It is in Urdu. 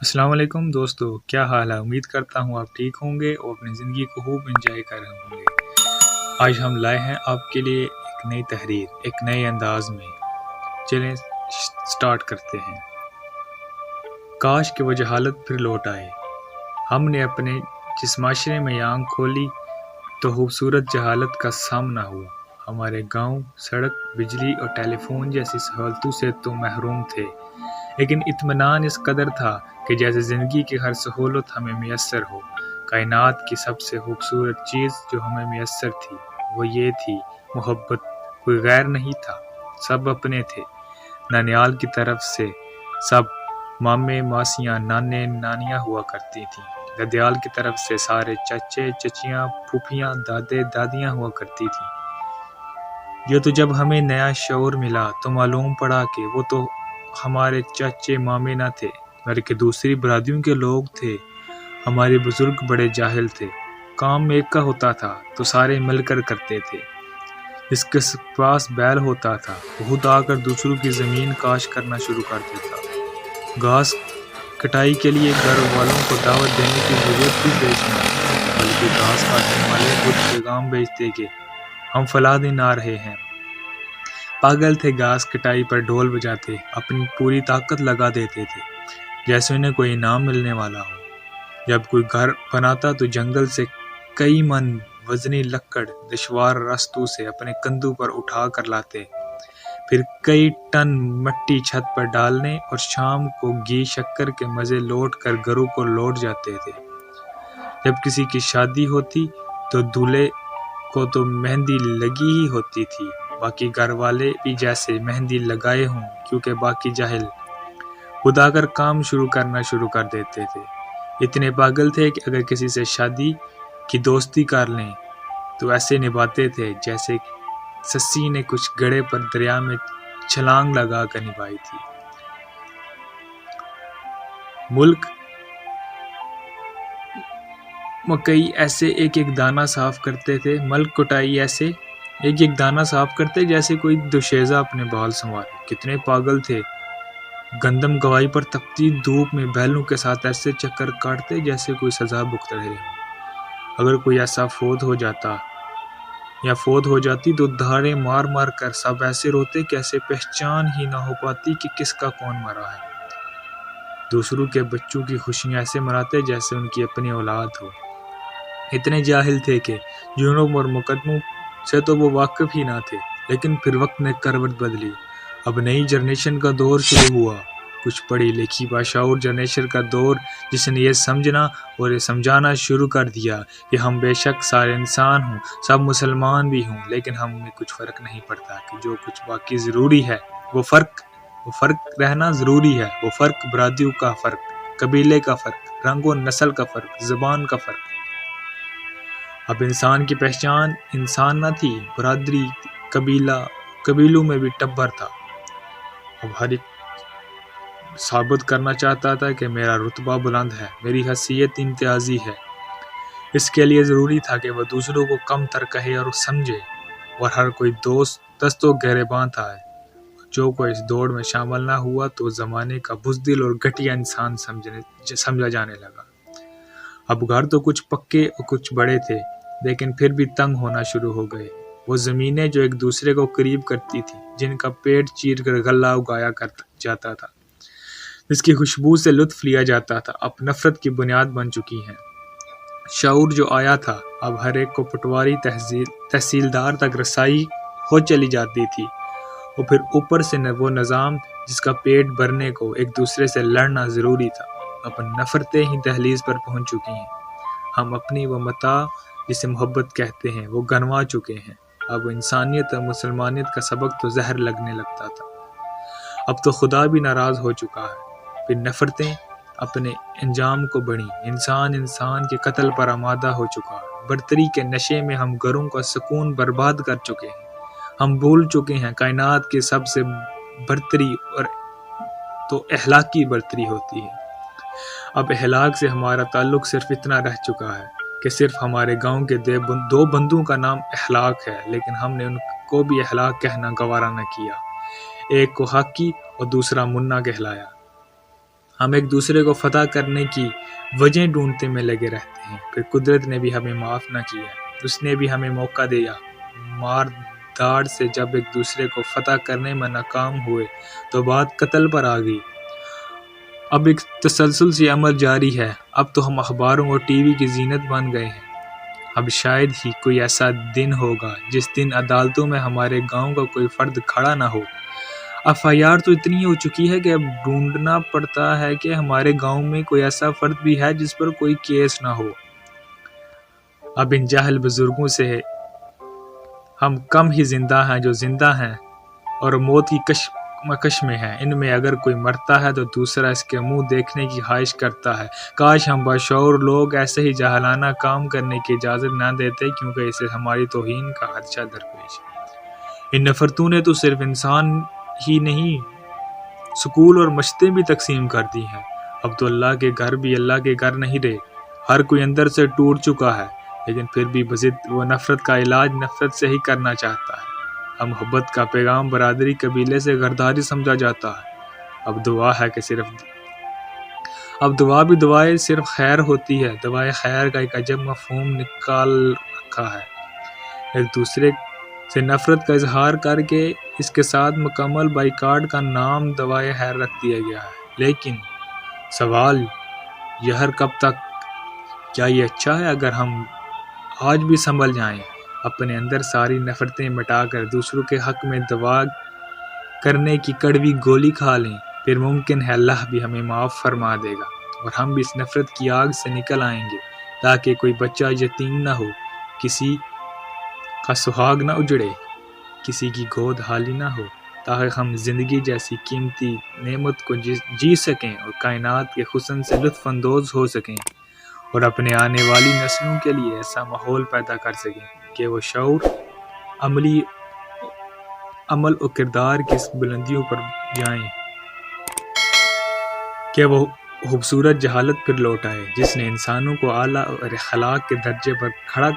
السلام علیکم دوستو، کیا حال ہے؟ امید کرتا ہوں آپ ٹھیک ہوں گے اور اپنی زندگی کو خوب انجوائے کر رہے ہوں گے۔ آج ہم لائے ہیں آپ کے لیے ایک نئی تحریر، ایک نئے انداز میں۔ چلیں سٹارٹ کرتے ہیں۔ کاش کہ وہ جہالت پھر لوٹ آئے۔ ہم نے اپنے جس معاشرے میں آنکھ کھولی تو خوبصورت جہالت کا سامنا ہوا۔ ہمارے گاؤں سڑک، بجلی اور ٹیلی فون جیسی سہولتوں سے تو محروم تھے، لیکن اطمینان اس قدر تھا کہ جیسے زندگی کی ہر سہولت ہمیں میسر ہو۔ کائنات کی سب سے خوبصورت چیز جو ہمیں میسر تھی وہ یہ تھی محبت۔ کوئی غیر نہیں تھا، سب اپنے تھے۔ ننیال کی طرف سے سب مامے ماسیاں نانے نانیاں ہوا کرتی تھیں۔ ددیال کی طرف سے سارے چچے چچیاں پھوپھیاں دادے دادیاں ہوا کرتی تھیں۔ یہ تو جب ہمیں نیا شعور ملا تو معلوم پڑا کہ وہ تو ہمارے چچے مامے نہ تھے بلکہ دوسری برادریوں کے لوگ تھے۔ ہمارے بزرگ بڑے جاہل تھے۔ کام ایک کا ہوتا تھا تو سارے مل کر کرتے تھے۔ جس کے پاس بیل ہوتا تھا وہ خود آ کر دوسروں کی زمین کاش کرنا شروع کر دیتا۔ گھاس کٹائی کے لیے گھر والوں کو دعوت دینے کی ضرورت بھی پیش نہ آئی، بلکہ گھاس کاٹنے والے خود پیغام بھیجتے کہ ہم فلاں دن آ رہے ہیں۔ پاگل تھے، گھاس کٹائی پر ڈھول بجاتے، اپنی پوری طاقت لگا دیتے تھے جیسے انہیں کوئی انعام ملنے والا ہو۔ جب کوئی گھر بناتا تو جنگل سے کئی من وزنی لکڑ دشوار راستوں سے اپنے کندھوں پر اٹھا کر لاتے، پھر کئی ٹن مٹی چھت پر ڈالنے اور شام کو گھی شکر کے مزے لوٹ کر گھروں کو لوٹ جاتے تھے۔ جب کسی کی شادی ہوتی تو دولہے کو تو مہندی لگی ہی ہوتی تھی، باقی گھر والے بھی جیسے مہندی لگائے ہوں، کیونکہ باقی جاہل خود آ کر کام کرنا شروع کر دیتے تھے۔ اتنے پاگل تھے کہ اگر کسی سے شادی کی دوستی کر لیں تو ایسے نبھاتے تھے جیسے سسی نے کچھ گڑھے پر دریا میں چھلانگ لگا کر نبھائی تھی۔ ملک مکئی ایسے ایک ایک دانہ صاف کرتے تھے، ملک کٹائی ایسے ایک ایک دانہ صاف کرتے جیسے کوئی دوشیزہ اپنے بال سنوارے۔ کتنے پاگل تھے، گندم گوائی پر تپتی دھوپ میں بیلوں کے ساتھ ایسے چکر کاٹتے جیسے کوئی سزا بھگت رہے ہوں۔ اگر کوئی ایسا فوت ہو جاتا یا فوت ہو جاتی تو دھاڑے مار مار کر سب ایسے روتے کہ ایسے پہچان ہی نہ ہو پاتی کہ کس کا کون مرا ہے۔ دوسروں کے بچوں کی خوشیاں ایسے مناتے جیسے ان کی اپنی اولاد ہو۔ اتنے جاہل تھے کہ جرم اور مقدموں سے تو وہ واقف ہی نہ تھے، لیکن پھر وقت نے کروٹ بدلی۔ اب نئی جنریشن کا دور شروع ہوا، کچھ پڑھی لکھی باشعور جنریشن کا دور، جس نے یہ سمجھنا اور یہ سمجھانا شروع کر دیا کہ ہم بے شک سارے انسان ہوں، سب مسلمان بھی ہوں، لیکن ہم میں کچھ فرق نہیں پڑتا کہ جو کچھ باقی ضروری ہے وہ فرق رہنا ضروری ہے۔ وہ فرق برادریوں کا فرق، قبیلے کا فرق، رنگ و نسل کا فرق، زبان کا فرق۔ اب انسان کی پہچان انسان نہ تھی، برادری، قبیلوں میں بھی ٹبر تھا۔ اب ہر ایک ثابت کرنا چاہتا تھا کہ میرا رتبہ بلند ہے، میری حیثیت امتیازی ہے۔ اس کے لیے ضروری تھا کہ وہ دوسروں کو کم تر کہے اور سمجھے، اور ہر کوئی دست و گریباں تھا۔ جو کوئی اس دوڑ میں شامل نہ ہوا تو زمانے کا بزدل اور گھٹیا انسان سمجھا جانے لگا۔ اب گھر تو کچھ پکے اور کچھ بڑے تھے، لیکن پھر بھی تنگ ہونا شروع ہو گئے۔ وہ زمینیں جو ایک دوسرے کو قریب کرتی تھی، جن کا پیٹ چیر کر غلہ اگایا جاتا تھا، جس کی خوشبو سے لطف لیا جاتا تھا، اب نفرت کی بنیاد بن چکی ہیں۔ شعور جو آیا تھا، اب ہر ایک کو پٹواری تحصیلدار تک رسائی ہو چلی جاتی تھی، اور پھر اوپر سے وہ نظام جس کا پیٹ بھرنے کو ایک دوسرے سے لڑنا ضروری تھا۔ اب نفرتیں ہی دہلیز پر پہنچ چکی ہیں۔ ہم اپنی وہ متاع جسے محبت کہتے ہیں وہ گنوا چکے ہیں۔ اب انسانیت اور مسلمانیت کا سبق تو زہر لگنے لگتا تھا، اب تو خدا بھی ناراض ہو چکا ہے۔ پھر نفرتیں اپنے انجام کو بڑھیں، انسان کے قتل پر آمادہ ہو چکا ہے۔ برتری کے نشے میں ہم گھروں کا سکون برباد کر چکے ہیں۔ ہم بھول چکے ہیں کائنات کی سب سے برتری اور تو اخلاقی برتری ہوتی ہے۔ اب اخلاق سے ہمارا تعلق صرف اتنا رہ چکا ہے کہ صرف ہمارے گاؤں کے دو بندوں کا نام اخلاق ہے، لیکن ہم نے ان کو بھی اخلاق کہنا گوارا نہ کیا۔ ایک کو حقی اور دوسرا منا کہلایا۔ ہم ایک دوسرے کو فتح کرنے کی وجہ ڈھونڈتے میں لگے رہتے ہیں، پھر قدرت نے بھی ہمیں معاف نہ کیا، اس نے بھی ہمیں موقع دیا۔ مار داڑ سے جب ایک دوسرے کو فتح کرنے میں ناکام ہوئے تو بات قتل پر آ گئی۔ اب ایک تسلسل سے عمل جاری ہے، اب تو ہم اخباروں اور ٹی وی کی زینت بن گئے ہیں۔ اب شاید ہی کوئی ایسا دن ہوگا جس دن عدالتوں میں ہمارے گاؤں کا کوئی فرد کھڑا نہ ہو۔ FIR تو اتنی ہو چکی ہے کہ اب ڈھونڈنا پڑتا ہے کہ ہمارے گاؤں میں کوئی ایسا فرد بھی ہے جس پر کوئی کیس نہ ہو۔ اب ان جاہل بزرگوں سے ہم کم ہی زندہ ہیں جو زندہ ہیں اور موت کی کشمکش میں ہیں۔ ان میں اگر کوئی مرتا ہے تو دوسرا اس کے منہ دیکھنے کی خواہش کرتا ہے۔ کاش ہم باشعور لوگ ایسے ہی جاہلانہ کام کرنے کی اجازت نہ دیتے، کیونکہ اسے ہماری توہین کا خدشہ درپیش ہے۔ ان نفرتوں نے تو صرف انسان ہی نہیں، سکول اور مشتیں بھی تقسیم کر دی ہیں۔ اب تو اللہ کے گھر بھی اللہ کے گھر نہیں رہے، ہر کوئی اندر سے ٹوٹ چکا ہے، لیکن پھر بھی بضد وہ نفرت کا علاج نفرت سے ہی کرنا چاہتا ہے۔ اب محبت کا پیغام برادری قبیلے سے غداری سمجھا جاتا ہے۔ اب دعا بھی دعائے صرف خیر ہوتی ہے۔ دعائے خیر کا ایک عجب مفہوم نکال رکھا ہے، ایک دوسرے سے نفرت کا اظہار کر کے اس کے ساتھ مکمل بائیکاٹ کا نام دعائے خیر رکھ دیا گیا ہے۔ لیکن سوال یہر کب تک؟ کیا یہ اچھا ہے اگر ہم آج بھی سنبھل جائیں، اپنے اندر ساری نفرتیں مٹا کر دوسروں کے حق میں دعا کرنے کی کڑوی گولی کھا لیں؟ پھر ممکن ہے اللہ بھی ہمیں معاف فرما دے گا اور ہم بھی اس نفرت کی آگ سے نکل آئیں گے، تاکہ کوئی بچہ یتیم نہ ہو، کسی کا سہاگ نہ اجڑے، کسی کی گود خالی نہ ہو، تاکہ ہم زندگی جیسی قیمتی نعمت کو جی سکیں اور کائنات کے حسن سے لطف اندوز ہو سکیں، اور اپنے آنے والی نسلوں کے لیے ایسا ماحول پیدا کر سکیں کہ وہ شعور، عمل و کردار کی بلندیوں پر جائیں، کہ وہ خوبصورت جہالت پھر لوٹ آئے جس نے انسانوں کو اعلیٰ اور اخلاق کے درجے پر کھڑا